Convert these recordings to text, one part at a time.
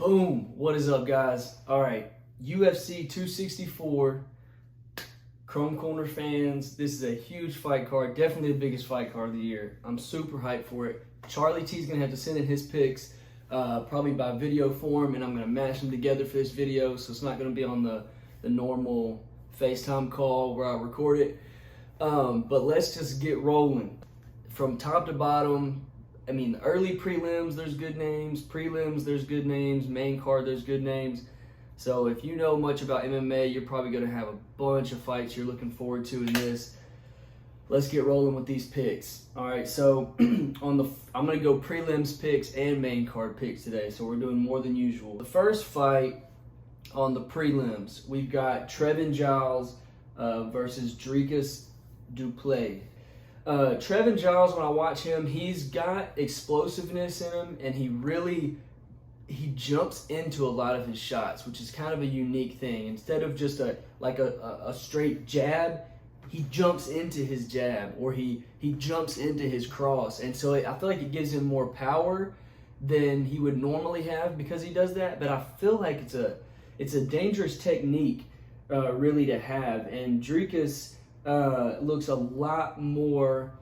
Boom! What is up, guys? All right, UFC 264, Chrome Corner fans. This is a huge fight card, definitely the biggest fight card of the year. I'm super hyped for it. Charlie T's gonna have to send in his picks, probably by video form, and I'm gonna mash them together for this video, so it's not gonna be on the normal FaceTime call where I record it. But let's just get rolling from top to bottom. I mean, early prelims, there's good names. Prelims, there's good names. Main card, there's good names. So if you know much about MMA, you're probably going to have a bunch of fights you're looking forward to in this. Let's get rolling with these picks. All right, so I'm going to go prelims picks and main card picks today. So we're doing more than usual. The first fight on the prelims, we've got Trevin Giles versus Dricus Duplay. Trevin Giles, when I watch him, he's got explosiveness in him, and he jumps into a lot of his shots, which is kind of a unique thing. Instead of just a straight jab, he jumps into his jab, or he jumps into his cross, and so I feel like it gives him more power than he would normally have because he does that. But I feel like it's a dangerous technique, really, to have. And Dricus looks a lot more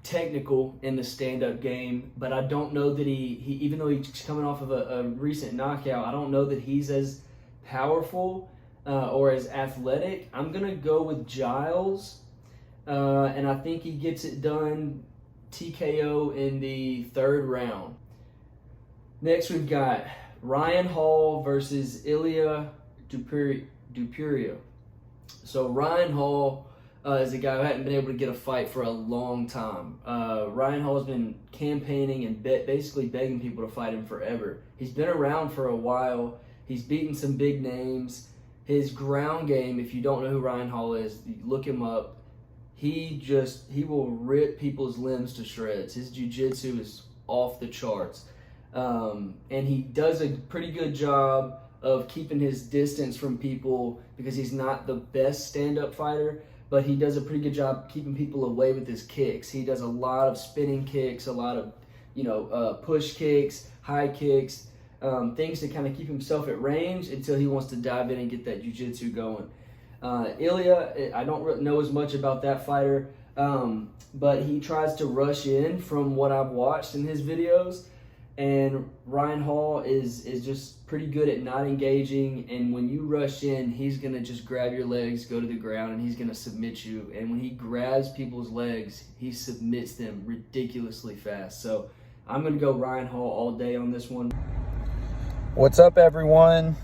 technical in the stand-up game, but I don't know that he even though he's coming off of a recent knockout, I don't know that he's as powerful or as athletic. I'm gonna go with Giles, and I think he gets it done TKO in the third round. Next, we've got Ryan Hall versus Ilia Topuria. So Ryan Hall is a guy who hadn't been able to get a fight for a long time. Ryan Hall has been campaigning and basically begging people to fight him forever. He's been around for a while. He's beaten some big names. His ground game, if you don't know who Ryan Hall is, look him up. He will rip people's limbs to shreds. His jiu-jitsu is off the charts. And he does a pretty good job of keeping his distance from people because he's not the best stand-up fighter, but he does a pretty good job keeping people away with his kicks. He does a lot of spinning kicks, a lot of push kicks, high kicks, things to kind of keep himself at range until he wants to dive in and get that jiu-jitsu going. Ilia, I don't really know as much about that fighter, but he tries to rush in from what I've watched in his videos. And Ryan Hall is just pretty good at not engaging, and when you rush in, he's going to just grab your legs, go to the ground, and he's going to submit you. And when he grabs people's legs, he submits them ridiculously fast. So I'm going to go Ryan Hall all day on this one. What's up, everyone?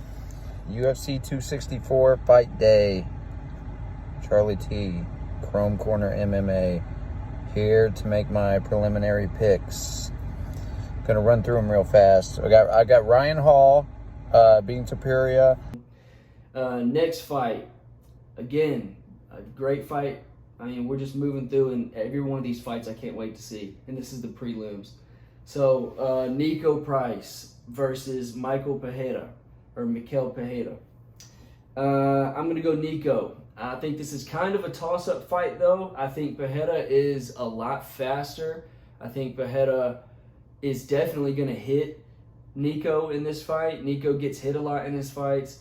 UFC 264 fight day. Charlie T, Chrome Corner MMA, here to make my preliminary picks. Gonna run through them real fast. I got Ryan Hall beating Topuria. Next fight, again, a great fight. I mean, we're just moving through, and every one of these fights I can't wait to see. And this is the prelims. So Nico Price versus Mikel Pereira. I'm gonna go Nico. I think this is kind of a toss-up fight, though. I think Pereira is a lot faster. I think Pereira is definitely going to hit Nico in this fight. Nico gets hit a lot in his fights.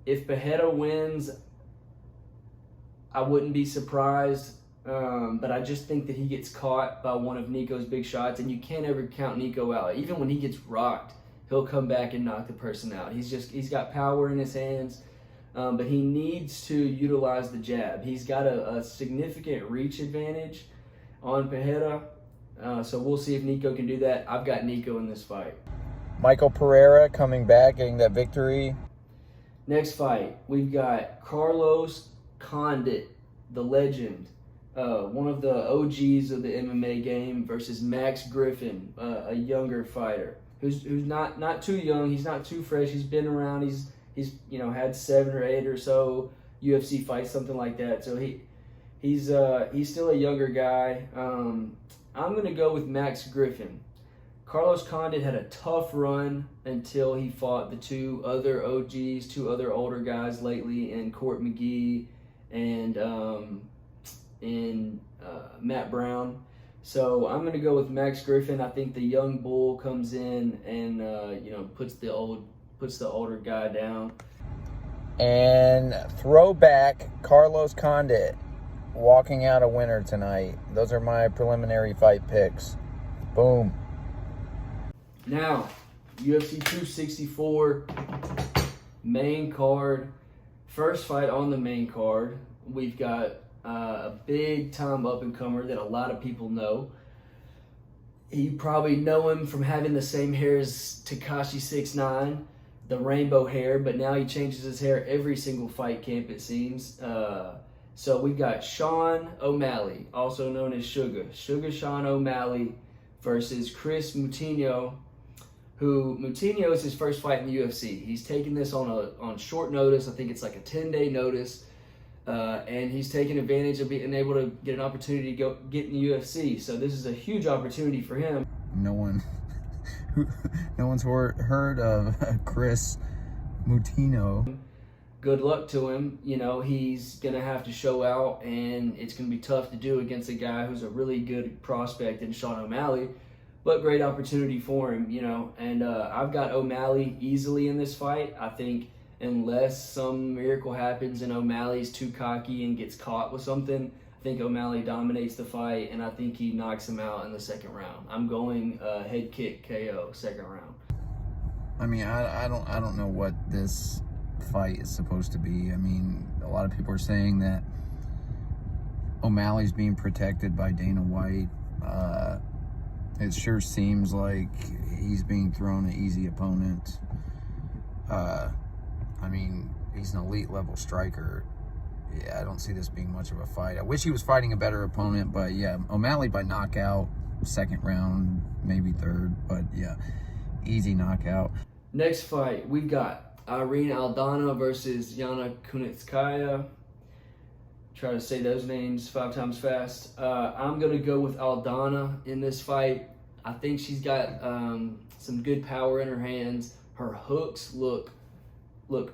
If Pereira wins, I wouldn't be surprised. But I just think that he gets caught by one of Nico's big shots, and you can't ever count Nico out. Even when he gets rocked, he'll come back and knock the person out. He's got power in his hands, but he needs to utilize the jab. He's got a significant reach advantage on Pereira. So we'll see if Nico can do that. I've got Nico in this fight. Mikel Pereira coming back, getting that victory. Next fight, we've got Carlos Condit, the legend, one of the OGs of the MMA game, versus Max Griffin, a younger fighter who's not too young. He's not too fresh. He's been around. He's had 7 or 8 or so UFC fights, something like that. So he's still a younger guy. I'm going to go with Max Griffin. Carlos Condit had a tough run until he fought the 2 other OGs, 2 other older guys lately, in Court McGee and Matt Brown. So I'm going to go with Max Griffin. I think the young bull comes in and puts the older guy down. And throwback Carlos Condit walking out a winner tonight. Those are my preliminary fight picks. Boom. Now, UFC 264 main card. First fight on the main card. We've got a big time up and comer that a lot of people know. You probably know him from having the same hair as Tekashi 6ix9ine, the rainbow hair, but now he changes his hair every single fight camp, it seems. So we've got Sean O'Malley, also known as Sugar Sean O'Malley, versus Chris Moutinho, who Moutinho is his first fight in the UFC. He's taking this on short notice. I think it's like a 10-day notice. And he's taking advantage of being able to get an opportunity to go get in the UFC. So this is a huge opportunity for him. No one's heard of Chris Moutinho. Good luck to him. You know, he's going to have to show out, and it's going to be tough to do against a guy who's a really good prospect in Sean O'Malley, but great opportunity for him, you know. And I've got O'Malley easily in this fight. I think unless some miracle happens and O'Malley's too cocky and gets caught with something, I think O'Malley dominates the fight, and I think he knocks him out in the second round. I'm going head kick KO second round. I mean, I don't know what this fight is supposed to be. I mean, a lot of people are saying that O'Malley's being protected by Dana White. It sure seems like he's being thrown an easy opponent. I mean, he's an elite level striker. Yeah, I don't see this being much of a fight. I wish he was fighting a better opponent, but yeah, O'Malley by knockout, second round, maybe third, but yeah, easy knockout. Next fight, we've got Irene Aldana versus Yana Kunitskaya. Try to say those names 5 times fast. I'm going to go with Aldana in this fight. I think she's got some good power in her hands. Her hooks look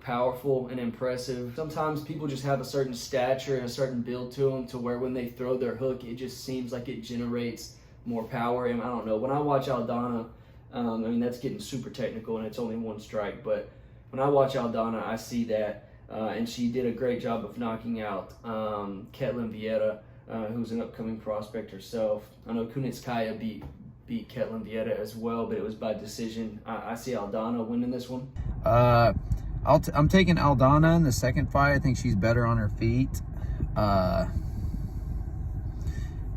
powerful and impressive. Sometimes people just have a certain stature and a certain build to them to where when they throw their hook, it just seems like it generates more power. And I don't know. When I watch Aldana, I mean, that's getting super technical and it's only one strike. But when I watch Aldana, I see that. And she did a great job of knocking out Ketlin Vieira, who's an upcoming prospect herself. I know Kunitskaya beat Ketlin Vieira as well, but it was by decision. I see Aldana winning this one. I'm taking Aldana in the second fight. I think she's better on her feet.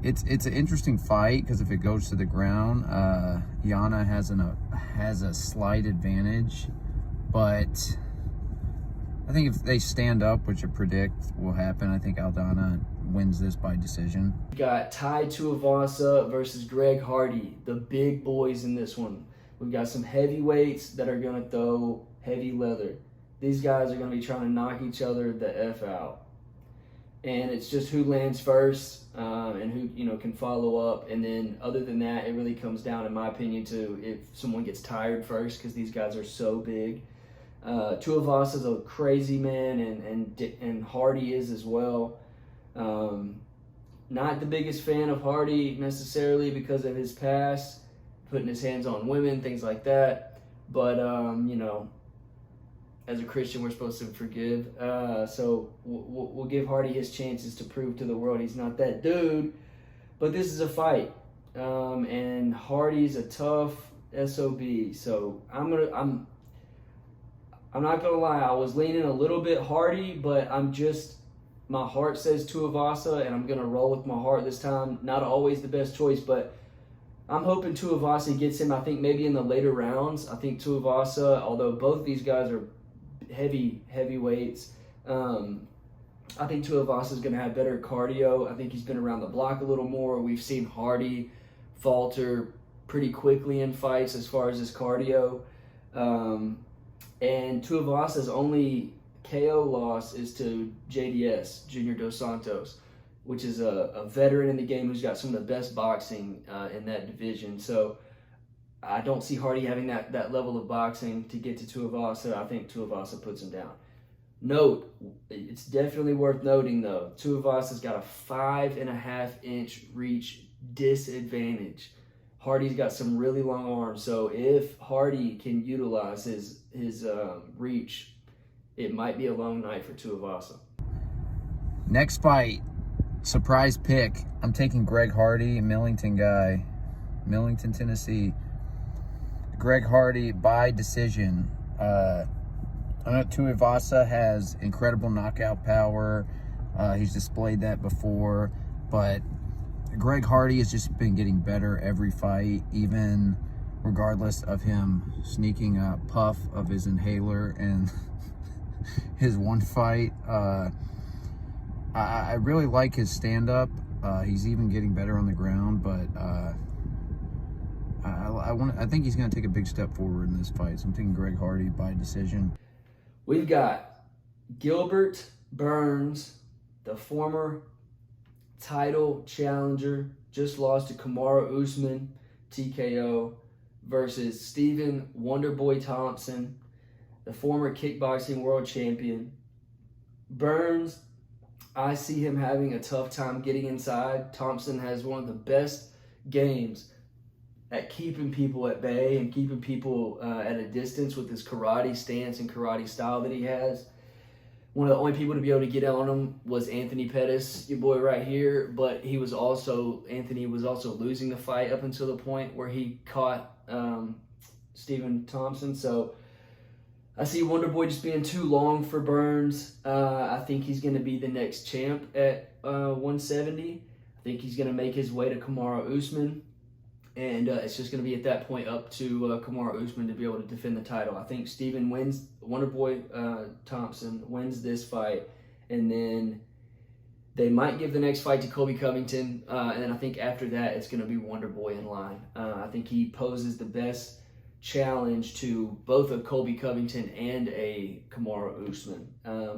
It's an interesting fight because if it goes to the ground, Yana has a slight advantage, but I think if they stand up, which I predict will happen, I think Aldana wins this by decision. We got Tai Tuivasa versus Greg Hardy, the big boys in this one. We've got some heavyweights that are going to throw heavy leather. These guys are going to be trying to knock each other the F out. And it's just who lands first and who can follow up. And then other than that, it really comes down, in my opinion, to if someone gets tired first because these guys are so big. Tuivasa is a crazy man, and Hardy is as well. Not the biggest fan of Hardy necessarily because of his past, putting his hands on women, things like that. But as a Christian, we're supposed to forgive. So we'll give Hardy his chances to prove to the world he's not that dude. But this is a fight, and Hardy's a tough SOB. So I'm not gonna lie, I was leaning a little bit Hardy, but my heart says Tuivasa, and I'm gonna roll with my heart this time. Not always the best choice, but I'm hoping Tuivasa gets him. I think maybe in the later rounds. I think Tuivasa, although both these guys are heavyweights, I think Tuivasa is gonna have better cardio. I think he's been around the block a little more. We've seen Hardy falter pretty quickly in fights as far as his cardio. And Tuivasa's only KO loss is to JDS, Junior Dos Santos, which is a veteran in the game who's got some of the best boxing in that division. So I don't see Hardy having that level of boxing to get to Tuivasa. I think Tuivasa puts him down. Note, it's definitely worth noting though, Tuivasa's got a 5.5-inch reach disadvantage. Hardy's got some really long arms, so if Hardy can utilize his reach, it might be a long night for Tuivasa. Next fight, surprise pick. I'm taking Greg Hardy, a Millington guy, Millington, Tennessee. Greg Hardy by decision. I know Tuivasa has incredible knockout power. He's displayed that before, but Greg Hardy has just been getting better every fight, even regardless of him sneaking a puff of his inhaler in his one fight. I really like his stand-up. He's even getting better on the ground, but I think he's going to take a big step forward in this fight. So I'm taking Greg Hardy by decision. We've got Gilbert Burns, the former title challenger, just lost to Kamaru Usman, TKO, versus Stephen Wonderboy Thompson, the former kickboxing world champion. Burns, I see him having a tough time getting inside. Thompson has one of the best games at keeping people at bay and keeping people at a distance with his karate stance and karate style that he has. One of the only people to be able to get on him was Anthony Pettis, your boy right here, but Anthony was also losing the fight up until the point where he caught Stephen Thompson. So I see Wonderboy just being too long for Burns. I think he's going to be the next champ at 170. I think he's going to make his way to Kamaru Usman. And it's just going to be at that point up to Kamaru Usman to be able to defend the title. I think Stephen wins, Wonderboy Thompson wins this fight. And then they might give the next fight to Colby Covington. And then I think after that, it's going to be Wonderboy in line. I think he poses the best challenge to both a Colby Covington and a Kamaru Usman.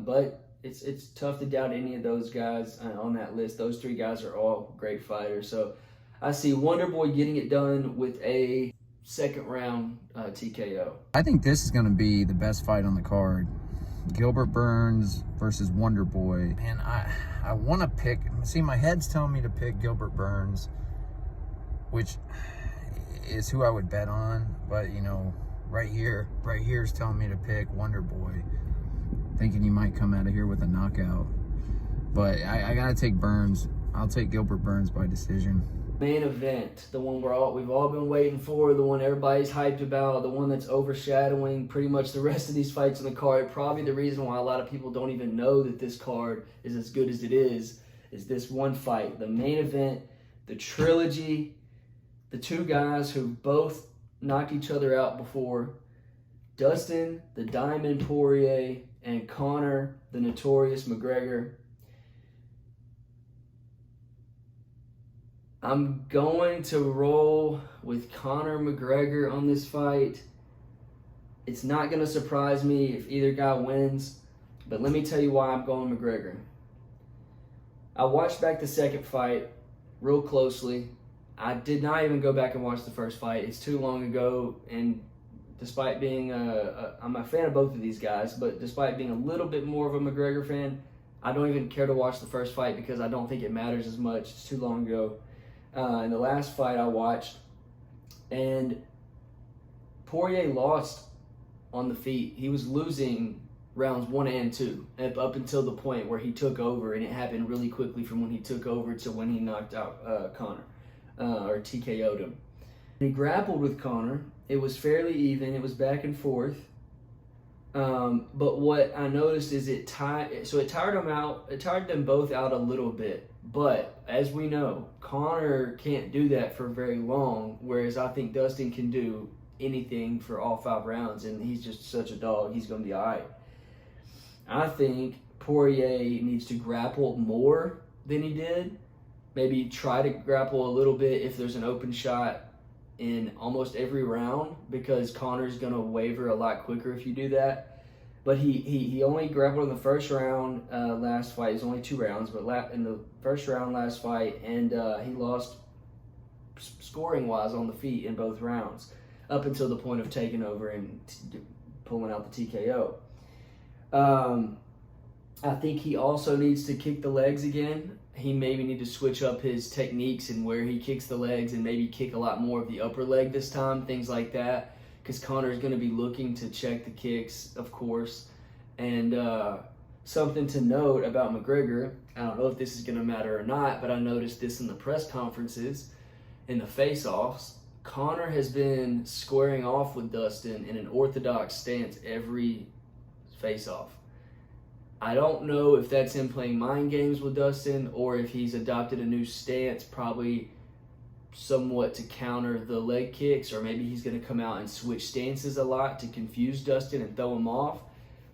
But it's tough to doubt any of those guys on that list. Those three guys are all great fighters. So I see Wonderboy getting it done with a second round TKO. I think this is going to be the best fight on the card. Gilbert Burns versus Wonderboy. And I want to pick, see, my head's telling me to pick Gilbert Burns, which is who I would bet on. But, you know, right here is telling me to pick Wonderboy, thinking he might come out of here with a knockout. But I got to take Burns. I'll take Gilbert Burns by decision. Main event, the one we've all been waiting for, the one everybody's hyped about, the one that's overshadowing pretty much the rest of these fights on the card. Probably the reason why a lot of people don't even know that this card is as good as it is this one fight. The main event, the trilogy, the two guys who both knocked each other out before, Dustin, the Diamond Poirier, and Conor, the Notorious McGregor. I'm going to roll with Conor McGregor on this fight. It's not going to surprise me if either guy wins, but let me tell you why I'm going McGregor. I watched back the second fight real closely. I did not even go back and watch the first fight. It's too long ago, and despite being I'm a fan of both of these guys, but despite being a little bit more of a McGregor fan, I don't even care to watch the first fight because I don't think it matters as much. It's too long ago. In the last fight I watched, and Poirier lost on the feet. He was losing rounds 1 and 2 up until the point where he took over, and it happened really quickly from when he took over to when he knocked out Conor or TKO'd him. He grappled with Conor. It was fairly even. It was back and forth. But what I noticed is it tired them out. It tired them both out a little bit. But as we know, Conor can't do that for very long, whereas I think Dustin can do anything for all 5 rounds, and he's just such a dog. He's going to be all right. I think Poirier needs to grapple more than he did. Maybe try to grapple a little bit if there's an open shot in almost every round, because Conor's going to waver a lot quicker if you do that. But he only grappled in the first round last fight. It's only 2 rounds, but in the first round last fight, and he lost scoring-wise on the feet in both rounds up until the point of taking over and pulling out the TKO. I think he also needs to kick the legs again. He maybe need to switch up his techniques and where he kicks the legs and maybe kick a lot more of the upper leg this time, things like that. Because Connor's going to be looking to check the kicks, of course. And something to note about McGregor, I don't know if this is going to matter or not, but I noticed this in the press conferences, in the face-offs. Connor has been squaring off with Dustin in an orthodox stance every face-off. I don't know if that's him playing mind games with Dustin or if he's adopted a new stance, probably somewhat to counter the leg kicks, or maybe he's going to come out and switch stances a lot to confuse Dustin and throw him off.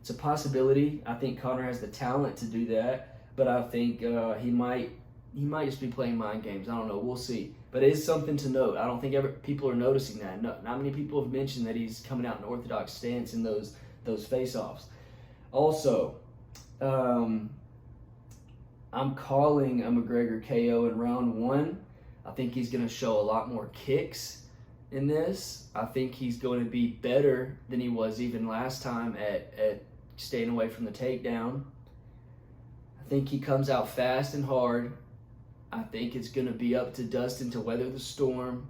It's a possibility. I think Connor has the talent to do that, but I think he might just be playing mind games. I don't know. We'll see. But it is something to note. I don't think people are noticing that. No, not many people have mentioned that he's coming out in an orthodox stance in those face-offs. Also, I'm calling a McGregor KO in round 1. I think he's going to show a lot more kicks in this. I think he's going to be better than he was even last time at staying away from the takedown. I think he comes out fast and hard. I think it's going to be up to Dustin to weather the storm.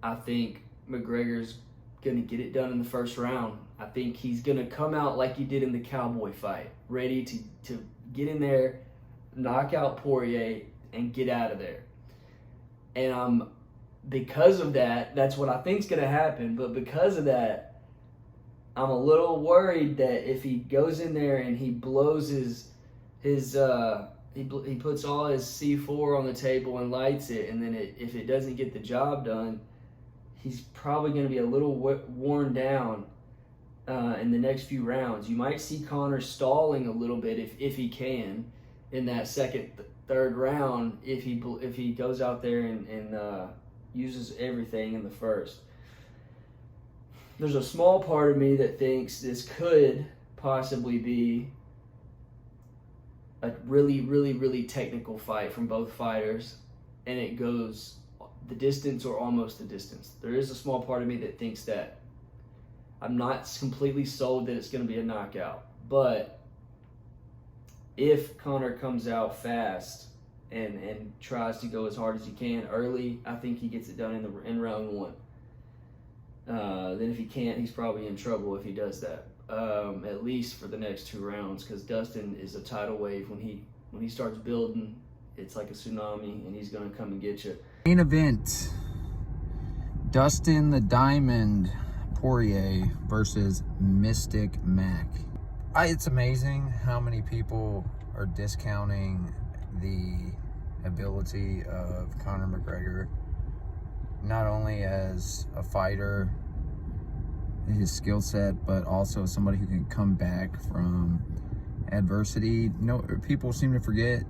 I think McGregor's going to get it done in the first round. I think he's going to come out like he did in the Cowboy fight, ready to get in there, knock out Poirier, and get out of there. And because of that, that's what I think is going to happen. But because of that, I'm a little worried that if he goes in there and he blows he puts all his C4 on the table and lights it, and then if it doesn't get the job done, he's probably going to be a little worn down in the next few rounds. You might see Conor stalling a little bit if he can in that second, third round if he goes out there and uses everything in the first. There's a small part of me that thinks this could possibly be a really, really, really technical fight from both fighters, and it goes the distance or almost the distance. There is a small part of me that thinks that. I'm not completely sold that it's going to be a knockout, but if Conor comes out fast and tries to go as hard as he can early, I think he gets it done in round 1. Then if he can't, he's probably in trouble if he does that. At least for the next 2 rounds, because Dustin is a tidal wave. When he starts building, it's like a tsunami, and he's going to come and get you. Main event: Dustin the Diamond Poirier versus Mystic Mac. It's amazing how many people are discounting the ability of Conor McGregor, not only as a fighter, his skill set, but also somebody who can come back from adversity. People seem to forget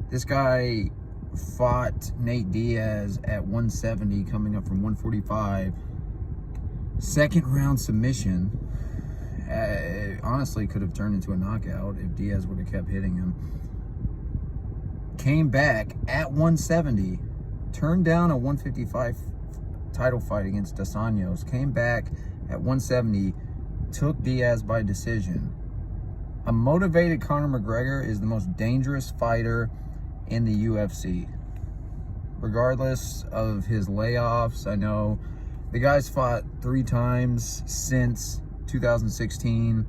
this guy fought Nate Diaz at 170, coming up from 145. Second round submission. Honestly, could have turned into a knockout if Diaz would have kept hitting him. Came back at 170, turned down a 155 title fight against Dos Anjos, came back at 170, took Diaz by decision. A motivated Conor McGregor is the most dangerous fighter in the UFC. Regardless of his layoffs, I know the guy's fought 3 times since 2016.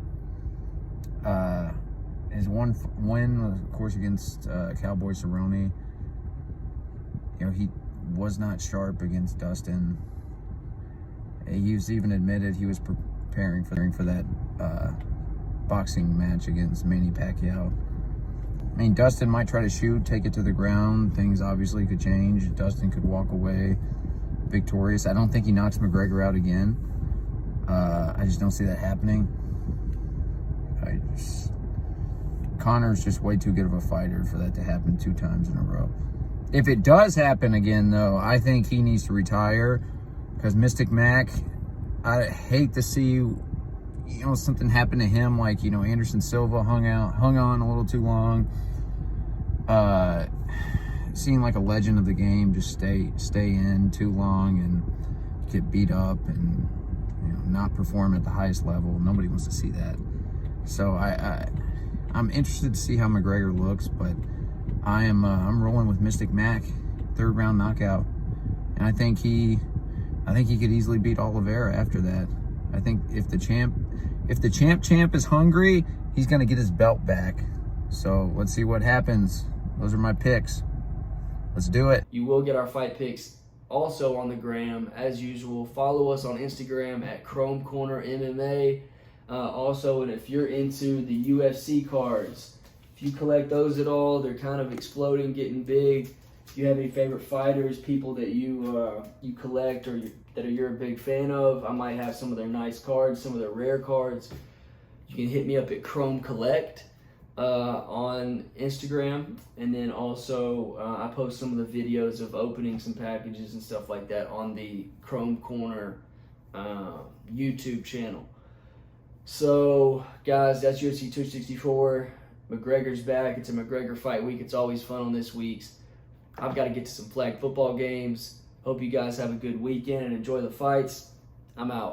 His one win was, of course, against Cowboy Cerrone. He was not sharp against Dustin. He was even admitted he was preparing for that boxing match against Manny Pacquiao. I mean, Dustin might try to shoot, take it to the ground. Things obviously could change. Dustin could walk away victorious. I don't think he knocks McGregor out again. I just don't see that happening. Conor's just way too good of a fighter for that to happen 2 times in a row. If it does happen again, though, I think he needs to retire, because Mystic Mac, I hate to see something happen to him, like Anderson Silva hung on a little too long. Seeing like a legend of the game just stay in too long and get beat up and not perform at the highest level. Nobody wants to see that. So I'm interested to see how McGregor looks, but I'm rolling with Mystic Mac, 3rd round knockout, and I think he could easily beat Oliveira after that. I think if the champ is hungry, he's gonna get his belt back. So let's see what happens. Those are my picks. Let's do it. You will get our fight picks also on the gram as usual. Follow us on Instagram at Chrome Corner MMA. Also, and if you're into the UFC cards, if you collect those at all, they're kind of exploding, getting big. If you have any favorite fighters, people that you collect or you're a big fan of, I might have some of their nice cards, some of their rare cards. You can hit me up at Chrome Collect on Instagram, and then also I post some of the videos of opening some packages and stuff like that on the Chrome Corner YouTube channel. So, guys, that's UFC 264. McGregor's back. It's a McGregor fight week. It's always fun on this week's. I've got to get to some flag football games. Hope you guys have a good weekend and enjoy the fights. I'm out.